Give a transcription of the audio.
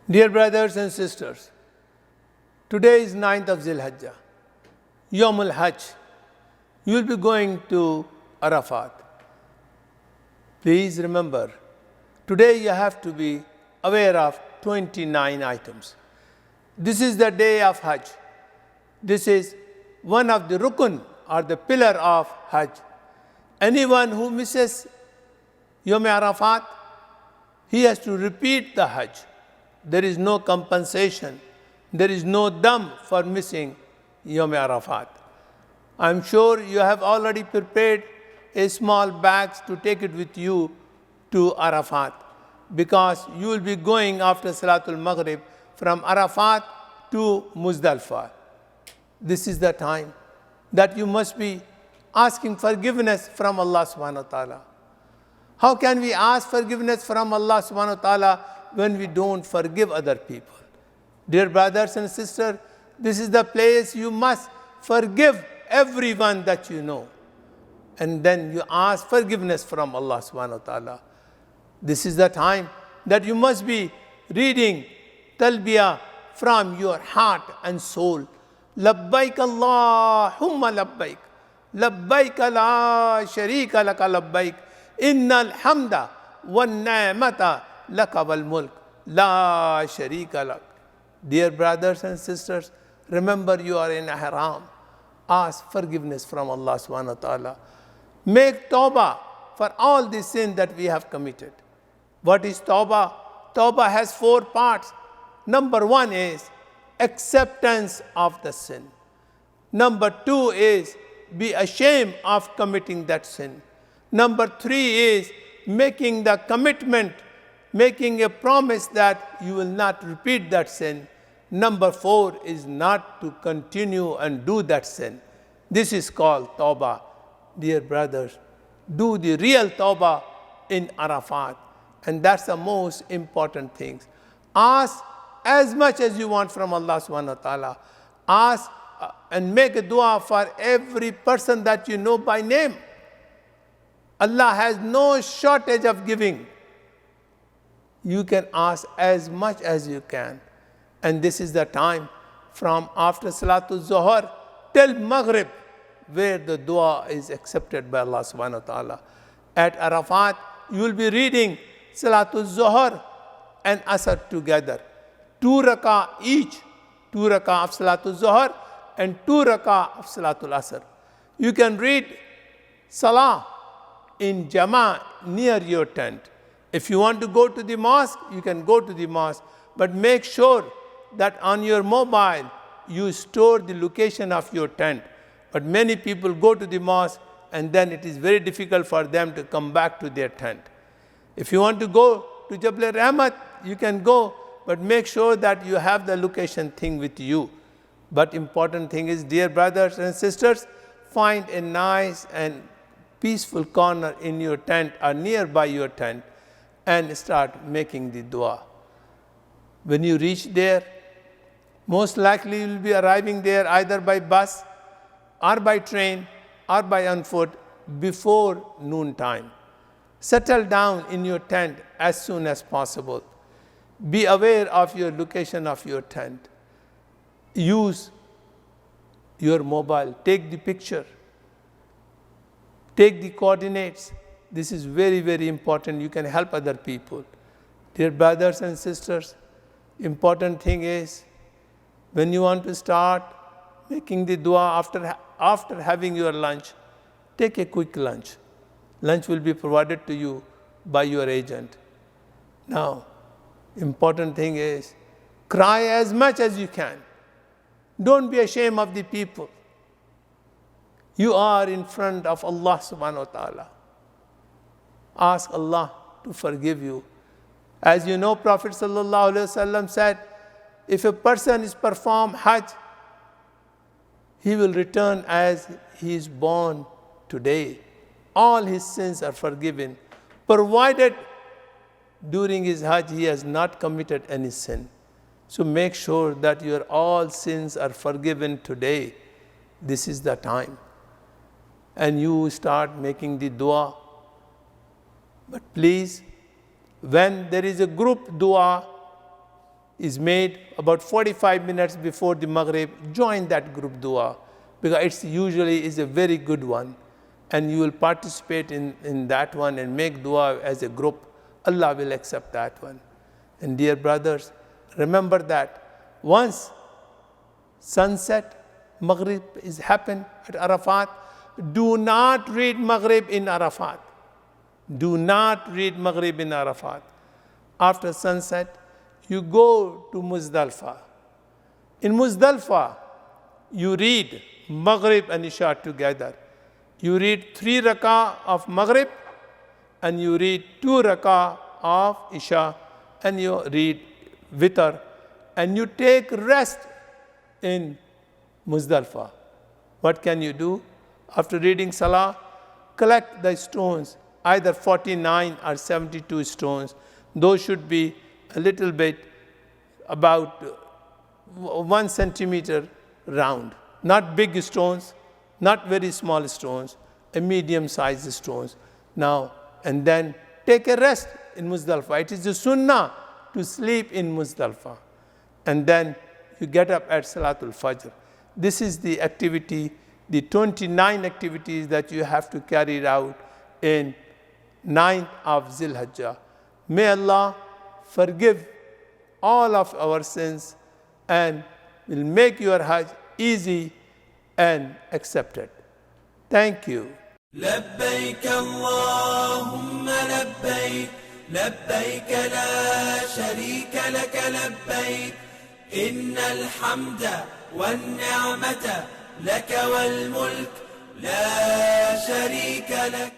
Dear brothers and sisters, today is 9th of Dhul Hijjah, Yawm al-Hajj. You will be going to Arafat. Please remember, today you have to be aware of 29 items. This is the day of Hajj. This is one of the rukun or the pillar of Hajj. Anyone who misses Yawm Arafat, he has to repeat the Hajj. There is no compensation. There is no dam for missing Yawm Arafat. I'm sure you have already prepared a small bags to take it with you to Arafat, because you will be going after Salatul Maghrib from Arafat to Muzdalifah. This is the time that you must be asking forgiveness from Allah subhanahu wa ta'ala. How can we ask forgiveness from Allah subhanahu wa ta'ala when we don't forgive other people? Dear brothers and sisters, this is the place you must forgive everyone that you know. And then you ask forgiveness from Allah subhanahu wa ta'ala. This is the time that you must be reading talbiyah from your heart and soul. Labbaik Allahumma labbaik. Labbaik la sharika laka labbaik. Innal hamda wan ni'mata laka wal mulk. La sharika lak. Dear brothers and sisters, remember you are in ihram. Ask forgiveness from Allah subhanahu wa ta'ala. Make tawbah for all the sin that we have committed. What is tawbah? Tawbah has 4 parts. Number 1 is acceptance of the sin. Number 2 is be ashamed of committing that sin. Number 3 is making the commitment, making a promise that you will not repeat that sin. Number 4 is not to continue and do that sin. This is called tawbah. Dear brothers, do the real tawbah in Arafat. And that's the most important thing. Ask as much as you want from Allah subhanahu wa ta'ala. Ask and make a dua for every person that you know by name. Allah has no shortage of giving. You can ask as much as you can. And this is the time from after Salatul Zuhr till Maghrib, where the dua is accepted by Allah subhanahu wa ta'ala. At Arafat, you will be reading Salatul Zuhr and Asr together. 2 rakah each. 2 rakah of Salatul Zuhr and 2 rakah of Salatul Asr. You can read Salah in Jama near your tent. If you want to go to the mosque, you can go to the mosque. But make sure that on your mobile, you store the location of your tent. But many people go to the mosque and then it is very difficult for them to come back to their tent. If you want to go to Jabal Rahmat, you can go, but make sure that you have the location thing with you. But important thing is, dear brothers and sisters, find a nice and peaceful corner in your tent or nearby your tent and start making the dua. When you reach there, most likely you will be arriving there either by bus or by train or by on foot before noon time. Settle down in your tent as soon as possible. Be aware of your location of your tent. Use your mobile. Take the picture. Take the coordinates. This is very, very important. You can help other people. Dear brothers and sisters, important thing is, when you want to start making the dua after having your lunch, take a quick lunch. Lunch will be provided to you by your agent. Now, important thing is, cry as much as you can. Don't be ashamed of the people. You are in front of Allah subhanahu wa ta'ala. Ask Allah to forgive you. As you know, Prophet sallallahu alaihi wasallam said, if a person is perform Hajj, he will return as he is born today. All his sins are forgiven, provided during his Hajj he has not committed any sin. So make sure that your all sins are forgiven today. This is the time. And you start making the dua. But please, when there is a group dua, is made about 45 minutes before the Maghrib, join that group dua, because it's usually is a very good one. And you will participate in that one and make dua as a group. Allah will accept that one. And dear brothers, remember that once sunset, Maghrib is happened at Arafat, do not read Maghrib in Arafat. Do not read Maghrib in Arafat. After sunset, you go to Muzdalfa. In Muzdalfa, you read Maghrib and Isha together. You read 3 rakah of Maghrib and you read 2 rakah of Isha and you read Witr and you take rest in Muzdalfa. What can you do? After reading Salah, collect the stones, either 49 or 72 stones. Those should be a little bit about 1 centimeter round. Not big stones, not very small stones, a medium-sized stones. Now, and then take a rest in Muzdalfa. It is the sunnah to sleep in Muzdalfa. And then you get up at Salatul Fajr. This is the activity, the 29 activities that you have to carry out in 9th of Dhul Hijjah. May Allah forgive all of our sins and will make your Hajj easy and accepted. Thank you. لبيك اللهم لبيك لبيك لا شريك لك لبيك إن الحمد والنعمة لك والملك لا شريك لك